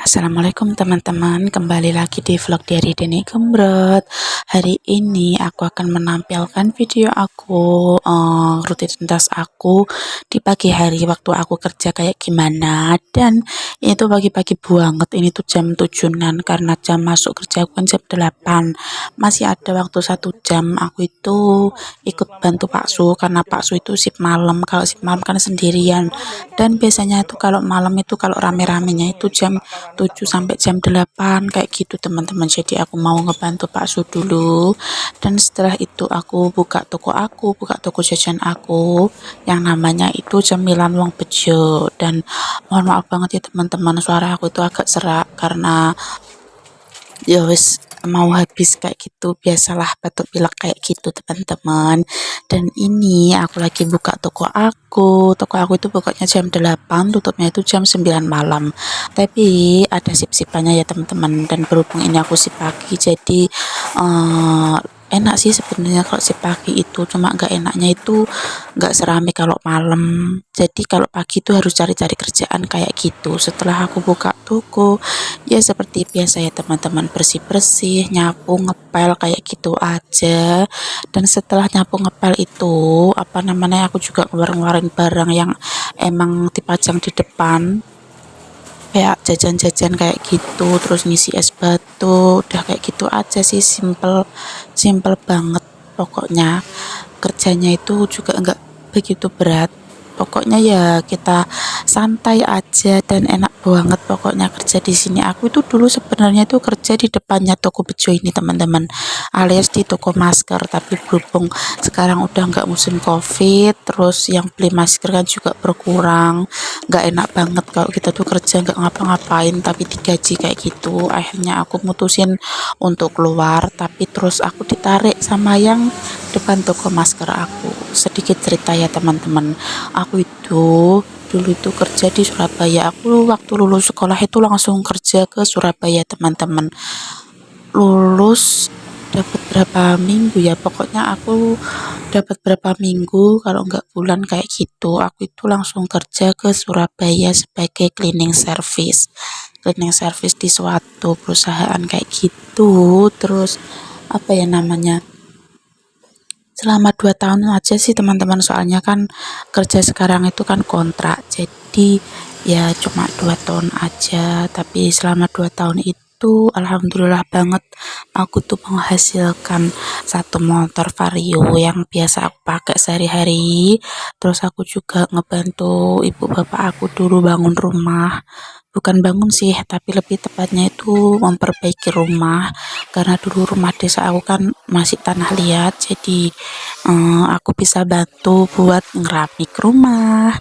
Assalamualaikum teman-teman, kembali lagi di vlog dari Deni Gembrot. Hari ini aku akan menampilkan video aku, rutinitas aku di pagi hari waktu aku kerja kayak gimana. Dan itu pagi-pagi banget, ini tuh jam 7-an karena jam masuk kerja aku kan jam 8. Masih ada waktu 1 jam aku itu ikut bantu Pak Su karena Pak Su itu shift malam. Kalau shift malam kan sendirian. Dan biasanya itu kalau malam itu kalau rame-ramenya itu jam 7 sampai jam 8 kayak gitu teman-teman. Jadi aku mau ngebantu Pak Su dulu, dan setelah itu aku buka toko jajan aku yang namanya itu Cemilan Wong Bejo. Dan mohon maaf banget ya teman-teman, suara aku itu agak serak karena ya wis mau habis kayak gitu, biasalah batuk pilek kayak gitu teman-teman. Dan ini aku lagi buka toko aku itu pokoknya jam 8, tutupnya itu jam 9 malam, tapi ada sip-sipannya ya teman-teman. Dan berhubung ini aku sip pagi, jadi enak sih sebenarnya kalau sip pagi itu, cuma nggak enaknya itu nggak serame kalau malam. Jadi kalau pagi itu harus cari-cari kerjaan kayak gitu. Setelah aku buka toko, ya seperti biasa ya teman-teman, bersih-bersih, nyapu, ngepel kayak gitu aja. Dan setelah nyapu ngepel itu, apa namanya, aku juga ngeluarin barang yang emang dipajang di depan, kayak jajan-jajan kayak gitu, terus ngisi es batu, udah kayak gitu aja sih, simple simple banget. Pokoknya kerjanya itu juga enggak begitu berat, pokoknya ya kita santai aja dan enak banget pokoknya kerja di sini. Aku itu dulu sebenarnya itu kerja di depannya toko Bejo ini teman-teman, alias di toko masker, tapi berhubung sekarang udah nggak musim covid, terus yang beli masker kan juga berkurang. Nggak enak banget kalau kita tuh kerja nggak ngapa-ngapain tapi digaji kayak gitu. Akhirnya aku mutusin untuk keluar, tapi terus aku ditarik sama yang depan toko masker aku. Sedikit cerita ya teman-teman, aku itu dulu itu kerja di Surabaya. Aku waktu lulus sekolah itu langsung kerja ke Surabaya teman-teman. Lulus dapat berapa minggu ya, pokoknya aku dapat berapa minggu, kalau nggak bulan kayak gitu, aku itu langsung kerja ke Surabaya sebagai cleaning service di suatu perusahaan kayak gitu. Terus apa ya namanya, selama 2 tahun aja sih teman-teman, soalnya kan kerja sekarang itu kan kontrak, jadi ya cuma 2 tahun aja. Tapi selama 2 tahun itu alhamdulillah banget aku tuh menghasilkan satu motor Vario yang biasa aku pakai sehari-hari. Terus aku juga ngebantu ibu bapak aku dulu bangun rumah, bukan bangun sih tapi lebih tepatnya itu memperbaiki rumah, karena dulu rumah desa aku kan masih tanah liat. Jadi aku bisa bantu buat ngeramik rumah.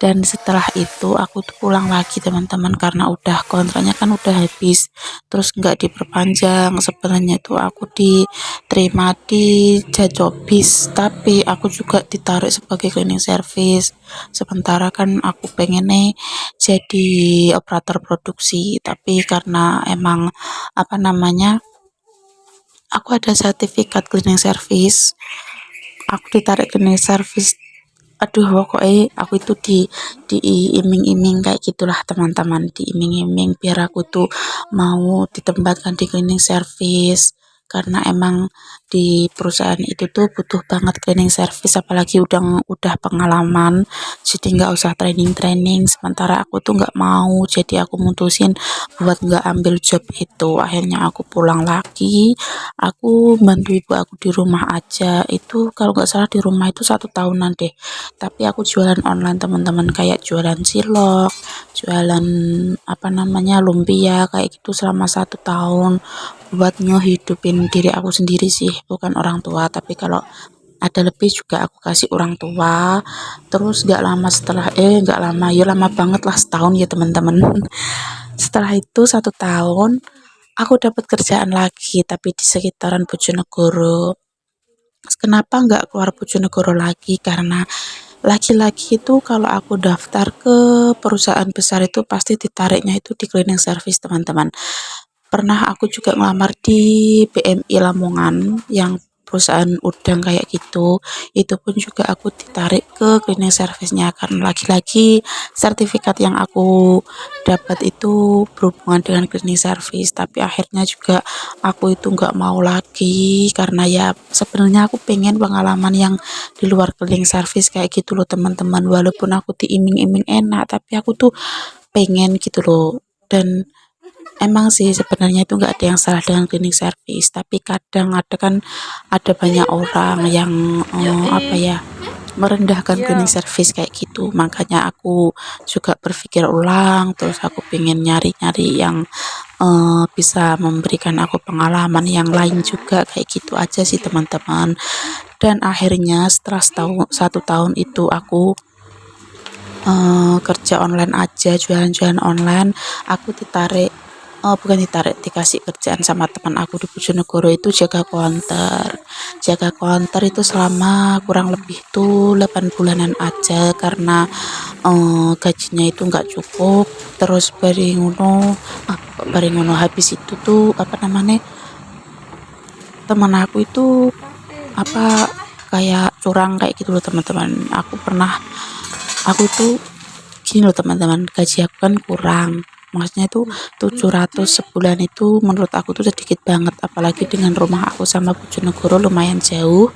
Dan setelah itu aku tuh pulang lagi teman-teman, karena udah kontraknya kan udah habis, terus nggak diperpanjang. Sebenarnya itu aku diterima di Jajobis, tapi aku juga ditarik sebagai cleaning service. Sementara kan aku pengen nih jadi operator produksi, tapi karena emang apa namanya, aku ada sertifikat cleaning service, aku ditarik cleaning service. Aduh, pokoknya aku itu diiming-iming kayak gitulah teman-teman, diiming-iming biar aku tuh mau ditempatkan di cleaning service, karena emang di perusahaan itu tuh butuh banget cleaning service, apalagi udah pengalaman, jadi nggak usah training-training. Sementara aku tuh nggak mau, jadi aku mutusin buat nggak ambil job itu. Akhirnya aku pulang lagi, aku bantu ibu aku di rumah aja. Itu kalau nggak salah di rumah itu 1 tahunan deh, tapi aku jualan online teman-teman, kayak jualan cilok, jualan apa namanya, lumpia kayak gitu selama 1 tahun, buat ngehidupin diri aku sendiri sih, bukan orang tua. Tapi kalau ada lebih juga aku kasih orang tua. Terus nggak lama ya, lama banget lah, setahun ya teman-teman. Setelah itu 1 tahun aku dapat kerjaan lagi, tapi di sekitaran Bojonegoro. Kenapa nggak keluar Bojonegoro lagi? Karena lagi-lagi itu kalau aku daftar ke perusahaan besar itu pasti ditariknya itu di cleaning service teman-teman. Pernah aku juga ngelamar di BMI Lamongan yang perusahaan udang kayak gitu, itu pun juga aku ditarik ke cleaning service-nya karena lagi-lagi sertifikat yang aku dapat itu berhubungan dengan cleaning service. Tapi akhirnya juga aku itu nggak mau lagi karena ya sebenarnya aku pengen pengalaman yang di luar cleaning service kayak gitu loh teman-teman. Walaupun aku diiming-iming enak, tapi aku tuh pengen gitu loh. Dan emang sih sebenarnya itu nggak ada yang salah dengan cleaning service, tapi kadang ada kan ada banyak orang yang apa ya, merendahkan cleaning service kayak gitu. Makanya aku juga berpikir ulang, terus aku pengen nyari-nyari yang bisa memberikan aku pengalaman yang lain juga kayak gitu aja sih teman-teman. Dan akhirnya setelah satu tahun itu aku kerja online aja, jualan-jualan online, aku ditarik bukan ditarik, dikasih kerjaan sama teman aku di Bojonegoro itu jaga counter. Jaga counter itu selama kurang lebih tuh 8 bulanan aja karena gajinya itu nggak cukup. Terus bari ngono habis itu tuh apa namanya, teman aku itu apa kayak curang kayak gitu loh teman-teman. Aku tuh gini loh teman-teman, gaji aku kan kurang, maksudnya itu 700 sebulan itu menurut aku tuh sedikit banget, apalagi dengan rumah aku sama Bojonegoro lumayan jauh.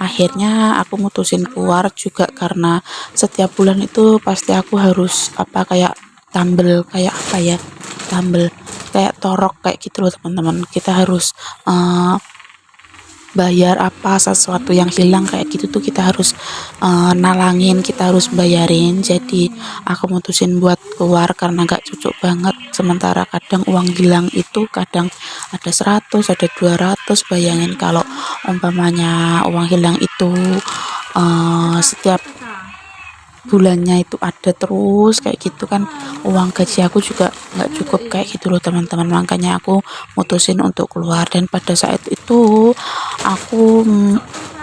Akhirnya aku mutusin keluar juga karena setiap bulan itu pasti aku harus apa kayak tambel, kayak apa ya, tambel kayak torok kayak gitu loh teman-teman. Kita harus eh, bayar apa sesuatu yang hilang kayak gitu tuh kita harus nalangin, kita harus bayarin. Jadi aku mutusin buat keluar karena gak cocok banget. Sementara kadang uang hilang itu kadang ada 100, ada 200. Bayangin kalau umpamanya uang hilang itu setiap bulannya itu ada terus kayak gitu kan, uang gaji aku juga nggak cukup kayak gitu loh teman-teman. Makanya aku mutusin untuk keluar. Dan pada saat itu aku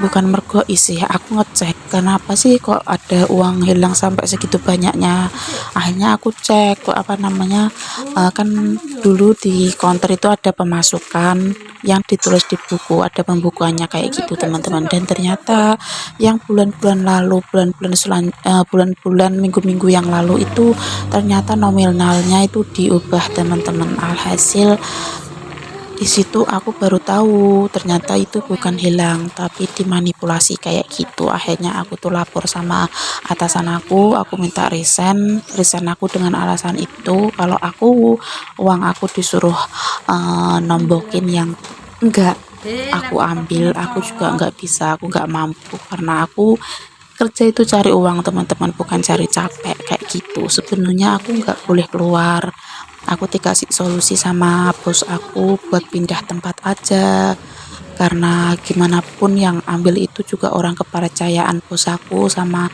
bukan mergo isi, aku ngecek kenapa sih kok ada uang hilang sampai segitu banyaknya. Akhirnya aku cek kok apa namanya, kan dulu di counter itu ada pemasukan yang ditulis di buku, ada pembukuannya kayak gitu teman-teman. Dan ternyata yang bulan-bulan minggu-minggu yang lalu itu ternyata nominalnya itu diubah teman-teman. Alhasil di situ aku baru tahu ternyata itu bukan hilang tapi dimanipulasi kayak gitu. Akhirnya aku tuh lapor sama atasan aku minta resign aku dengan alasan itu kalau uang aku disuruh nombokin yang enggak aku ambil, aku juga nggak bisa, aku nggak mampu karena aku kerja itu cari uang teman-teman, bukan cari capek kayak gitu. Sebenarnya aku nggak boleh keluar, aku dikasih solusi sama bos aku buat pindah tempat aja karena gimana pun yang ambil itu juga orang kepercayaan bos aku sama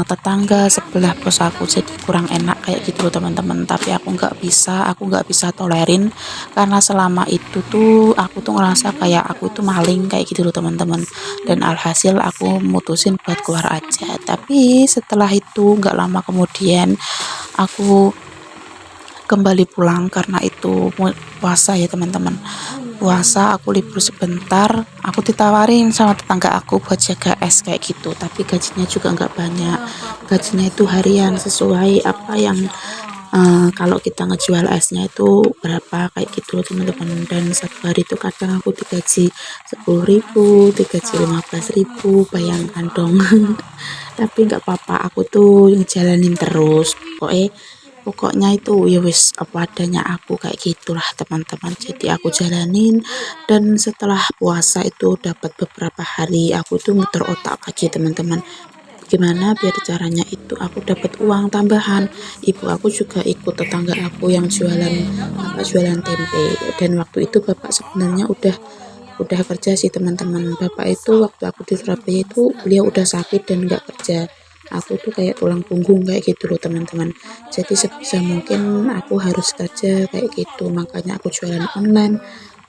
tetangga sebelah bos aku, jadi kurang enak kayak gitu loh teman-teman. Tapi aku nggak bisa tolerin karena selama itu tuh aku tuh ngerasa kayak aku itu maling kayak gitu loh teman-teman. Dan alhasil aku mutusin buat keluar aja. Tapi setelah itu nggak lama kemudian aku kembali pulang karena itu puasa ya teman-teman. Puasa aku libur sebentar, aku ditawarin sama tetangga aku buat jaga es kayak gitu, tapi gajinya juga nggak banyak. Gajinya itu harian sesuai apa yang kalau kita ngejual esnya itu berapa kayak gitu loh teman-teman. Dan satu hari itu kadang aku digaji 10.000, digaji 15.000, bayangkan dong. Tapi nggak apa-apa, aku tuh ngejalanin terus. Pokoknya itu ya wis apa adanya aku kayak gitulah teman-teman. Jadi aku jalanin. Dan setelah puasa itu dapat beberapa hari aku tuh muter otak lagi teman-teman, gimana biar caranya itu aku dapat uang tambahan. Ibu aku juga ikut tetangga aku yang jualan tempe. Dan waktu itu bapak sebenarnya udah kerja sih teman-teman. Bapak itu waktu aku di Surabaya itu beliau udah sakit dan nggak kerja. Aku tuh kayak tulang punggung kayak gitu loh teman-teman. Jadi sebisa mungkin aku harus kerja kayak gitu. Makanya aku jualan online,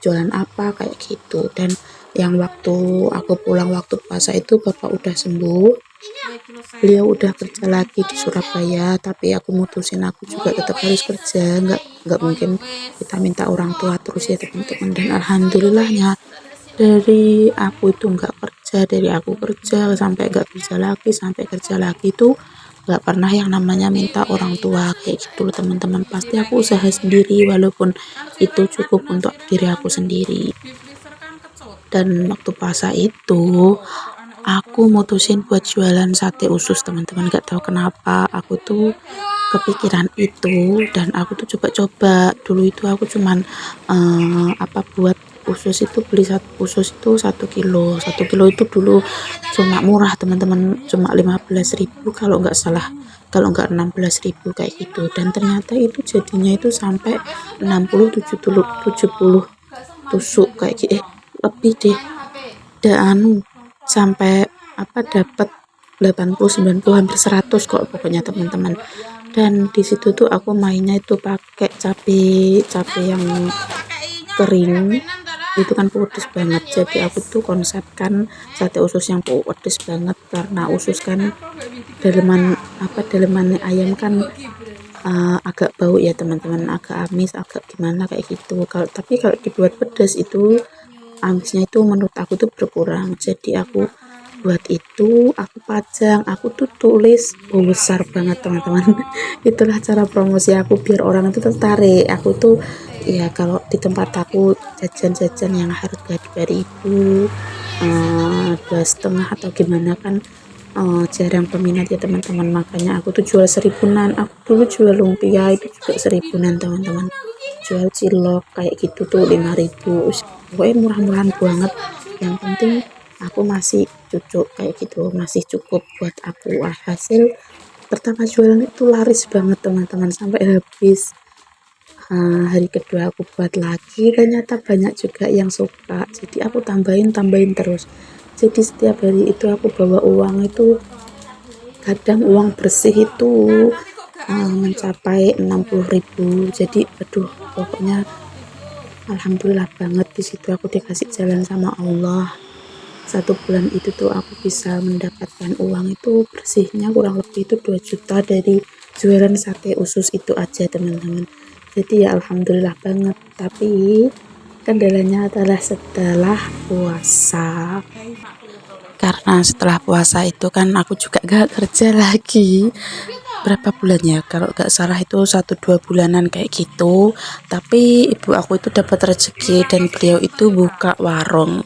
jualan apa kayak gitu. Dan yang waktu aku pulang waktu puasa itu bapak udah sembuh, beliau udah kerja lagi di Surabaya. Tapi aku mutusin aku juga tetap harus kerja, nggak mungkin kita minta orang tua terus ya teman-teman. Dan alhamdulillahnya dari aku itu nggak kerja, dari aku kerja sampai nggak kerja lagi, sampai kerja lagi tuh nggak pernah yang namanya minta orang tua kayak gitu loh teman-teman. Pasti aku usaha sendiri walaupun itu cukup untuk diri aku sendiri. Dan waktu puasa itu aku mutusin buat jualan sate usus teman-teman, nggak tahu kenapa aku tuh kepikiran itu dan aku tuh coba-coba. Dulu itu aku cuman buat usus itu beli satu usus itu 1 kilo. 1 kilo itu dulu cuma murah teman-teman, cuma 15.000 kalau nggak salah, kalau nggak 16.000 kayak gitu. Dan ternyata itu jadinya itu sampai 60 70 tusuk kayak gitu, lebih deh, anu sampai dapat 80 90 hampir 100 kok pokoknya teman-teman. Dan di situ tuh aku mainnya itu pakai cabe yang kering, itu kan pedes banget. Jadi aku tuh konsepkan sate usus yang pedes banget karena usus kan daleman ayam kan agak bau ya teman-teman, agak amis, agak gimana kayak gitu. Kalau dibuat pedas itu amisnya itu menurut aku tuh berkurang. Jadi aku buat itu, aku pajang, aku tuh tulis besar banget teman-teman. Itulah cara promosi aku biar orang itu tertarik. Aku tuh ya kalau di tempat aku jajan-jajan yang harga 2.000, 2,5 atau gimana kan jarang peminat ya teman-teman, makanya aku tuh jual 1.000-an. Aku dulu jual lumpia itu juga 1.000-an teman-teman, jual cilok kayak gitu tuh 5.000. Pokoknya murah-murahan banget, yang penting aku masih cucuk kayak gitu, masih cukup buat aku. Hasil pertama jualan itu laris banget teman-teman sampai habis. Hari kedua aku buat lagi, ternyata banyak juga yang suka, jadi aku tambahin terus. Jadi setiap hari itu aku bawa uang itu, kadang uang bersih itu mencapai 60.000. Jadi aduh pokoknya alhamdulillah banget, di situ aku dikasih jalan sama Allah. 1 bulan itu tuh aku bisa mendapatkan uang itu bersihnya kurang lebih itu 2 juta dari jualan sate usus itu aja teman-teman. Jadi ya alhamdulillah banget. Tapi kendalanya adalah setelah puasa, karena setelah puasa itu kan aku juga gak kerja lagi berapa bulan ya, kalau gak salah itu 1-2 bulanan kayak gitu. Tapi ibu aku itu dapat rezeki dan beliau itu buka warung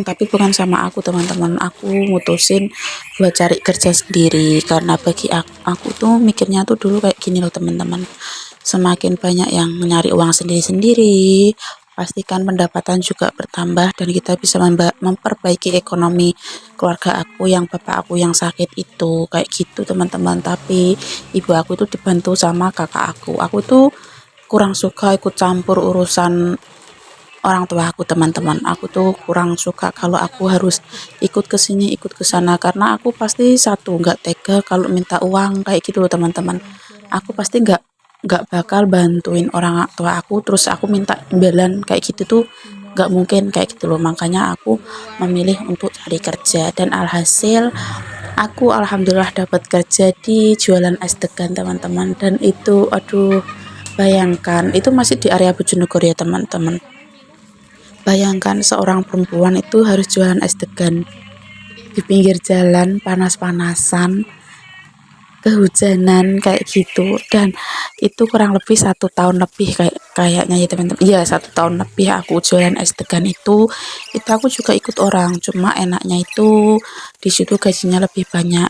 tapi bukan sama aku teman-teman. Aku mutusin buat cari kerja sendiri karena bagi aku tuh mikirnya tuh dulu kayak gini loh teman-teman, semakin banyak yang nyari uang sendiri-sendiri, pastikan pendapatan juga bertambah dan kita bisa memperbaiki ekonomi keluarga aku, yang bapak aku yang sakit itu kayak gitu teman-teman. Tapi ibu aku tuh dibantu sama kakak aku tuh kurang suka ikut campur urusan orang tua aku teman-teman. Aku tuh kurang suka kalau aku harus ikut ke sini ikut ke sana, karena aku pasti satu nggak tega kalau minta uang kayak gitu loh teman-teman. Aku pasti nggak bakal bantuin orang tua aku terus aku minta imbalan kayak gitu tuh nggak mungkin kayak gitu loh. Makanya aku memilih untuk cari kerja dan alhasil aku alhamdulillah dapat kerja di jualan es degan teman-teman. Dan itu aduh, bayangkan itu masih di area Bojonegoro ya teman-teman. Bayangkan seorang perempuan itu harus jualan es degan di pinggir jalan, panas-panasan, kehujanan kayak gitu. Dan itu kurang lebih 1 tahun lebih kayaknya ya teman-teman. Iya 1 tahun lebih aku jualan es degan itu aku juga ikut orang. Cuma enaknya itu di situ gajinya lebih banyak.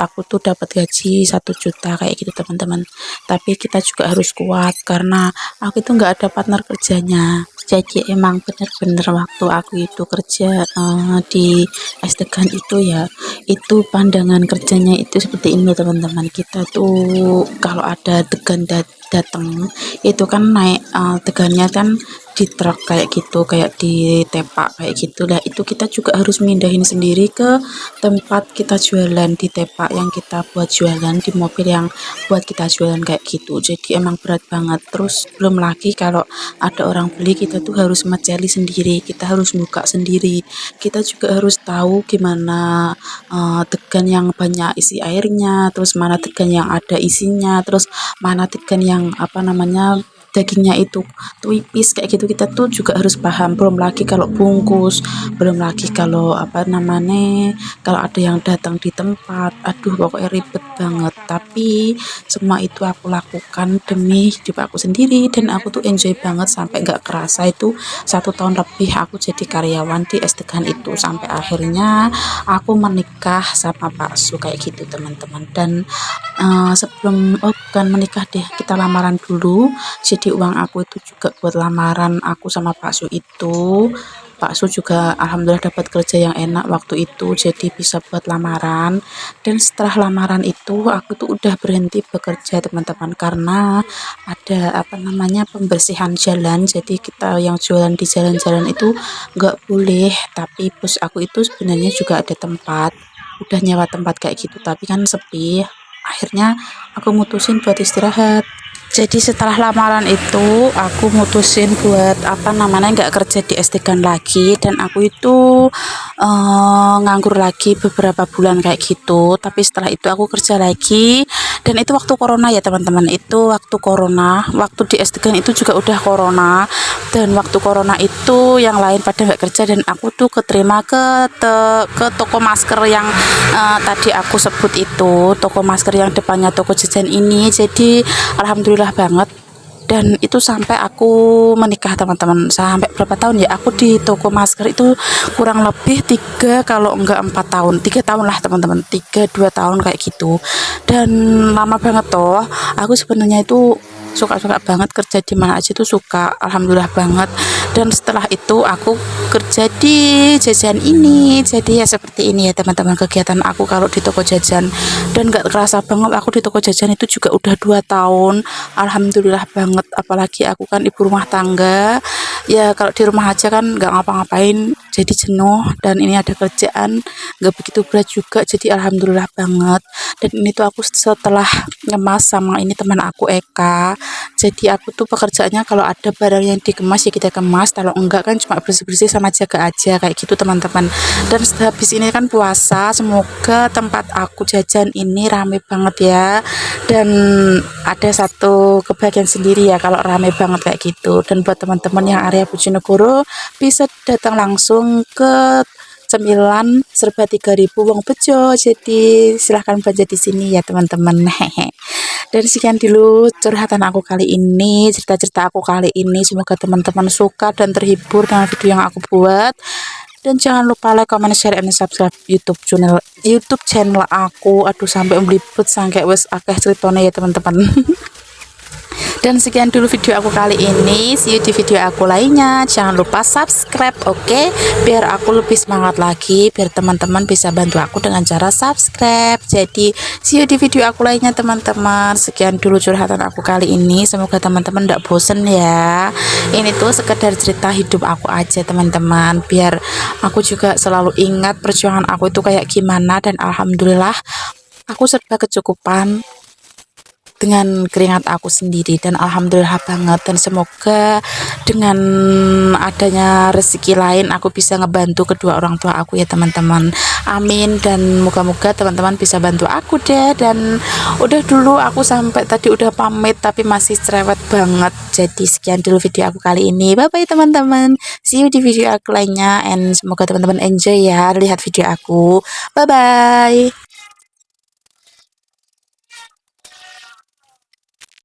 Aku tuh dapat gaji 1 juta kayak gitu teman-teman. Tapi kita juga harus kuat karena aku itu nggak ada partner kerjanya. Jadi emang bener-bener waktu aku itu kerja di es degan itu ya, itu pandangan kerjanya itu seperti ini teman-teman. Kita tuh kalau ada degan datang itu kan naik degannya kan di truk kayak gitu, kayak di tepak kayak gitu lah. Itu kita juga harus mindahin sendiri ke tempat kita jualan, di tepak yang kita buat jualan, di mobil yang buat kita jualan kayak gitu. Jadi emang berat banget. Terus belum lagi kalau ada orang beli, kita tuh harus meceli sendiri, kita harus buka sendiri, kita juga harus tahu gimana degan yang banyak isi airnya, terus mana degan yang ada isinya, terus mana degan yang dagingnya itu tipis kayak gitu, kita tuh juga harus paham. Belum lagi kalau bungkus, belum lagi kalau apa namanya, kalau ada yang datang di tempat, aduh pokoknya ribet banget. Tapi semua itu aku lakukan demi hidup aku sendiri, dan aku tuh enjoy banget sampai nggak kerasa itu 1 tahun lebih aku jadi karyawan di es degan itu, sampai akhirnya aku menikah sama Pak Su kayak gitu teman-teman. Dan sebelum, oh bukan menikah deh, kita lamaran dulu. Jadi uang aku itu juga buat lamaran aku sama Pak Su itu. Pak Su juga alhamdulillah dapat kerja yang enak waktu itu, jadi bisa buat lamaran. Dan setelah lamaran itu aku tuh udah berhenti bekerja teman-teman, karena ada apa namanya, pembersihan jalan. Jadi kita yang jualan di jalan-jalan itu nggak boleh, tapi bos aku itu sebenarnya juga ada tempat, udah nyewa tempat kayak gitu, tapi kan sepi. Akhirnya aku mutusin buat istirahat. Jadi setelah lamaran itu aku mutusin buat apa namanya, nggak kerja di SD-kan lagi, dan aku itu nganggur lagi beberapa bulan kayak gitu. Tapi setelah itu aku kerja lagi, dan itu waktu corona ya teman-teman. Itu waktu corona, waktu di SD-kan itu juga udah corona, dan waktu corona itu yang lain pada nggak kerja, dan aku tuh keterima ke toko masker yang tadi aku sebut itu, toko masker yang depannya toko jajan ini. Jadi alhamdulillah banget. Dan itu sampai aku menikah teman-teman, sampai berapa tahun ya aku di toko masker itu, kurang lebih 3 kalau enggak 4 tahun, 3 tahun lah teman-teman, 3-2 tahun kayak gitu. Dan lama banget toh. Aku sebenarnya itu suka-suka banget kerja di mana aja tuh suka, alhamdulillah banget. Dan setelah itu aku kerja di jajan ini, jadi ya seperti ini ya teman-teman kegiatan aku kalau di toko jajan. Dan gak kerasa banget aku di toko jajan itu juga udah 2 tahun, alhamdulillah banget. Apalagi aku kan ibu rumah tangga ya, kalau di rumah aja kan nggak ngapa-ngapain jadi jenuh, dan ini ada kerjaan nggak begitu berat juga, jadi alhamdulillah banget. Dan ini tuh aku setelah ngemas sama ini teman aku Eka. Jadi aku tuh pekerjaannya kalau ada barang yang dikemas ya kita kemas, kalau enggak kan cuma bersih-bersih sama jaga aja kayak gitu teman-teman. Dan habis ini kan puasa, semoga tempat aku jajan ini rame banget ya. Dan ada satu kebahagiaan sendiri ya kalau rame banget kayak gitu. Dan buat teman-teman yang area Bojonegoro bisa datang langsung ke cemilan serba 3.000 wong bejo. Jadi silahkan belanja di sini ya teman-teman. Hehe. Dan sekian dulu curhatan aku kali ini, cerita-cerita aku kali ini. Semoga teman-teman suka dan terhibur dengan video yang aku buat. Dan jangan lupa like, comment, share, and subscribe YouTube channel aku. Aduh sampai meliput sampai wes akeh ceritanya ya teman-teman. Dan sekian dulu video aku kali ini. See you di video aku lainnya. Jangan lupa subscribe, oke? Biar aku lebih semangat lagi, biar teman-teman bisa bantu aku dengan cara subscribe. Jadi see you di video aku lainnya teman-teman. Sekian dulu curhatan aku kali ini. Semoga teman-teman tidak bosen ya. Ini tuh sekedar cerita hidup aku aja teman-teman, biar aku juga selalu ingat perjuangan aku itu kayak gimana. Dan alhamdulillah aku serba kecukupan dengan keringat aku sendiri, dan alhamdulillah banget. Dan semoga dengan adanya rezeki lain aku bisa ngebantu kedua orang tua aku ya teman-teman, amin. Dan moga-moga teman-teman bisa bantu aku deh. Dan udah dulu aku sampai tadi udah pamit tapi masih cerewet banget. Jadi sekian dulu video aku kali ini, bye bye teman-teman, see you di video aku lainnya, and semoga teman-teman enjoy ya lihat video aku, bye bye.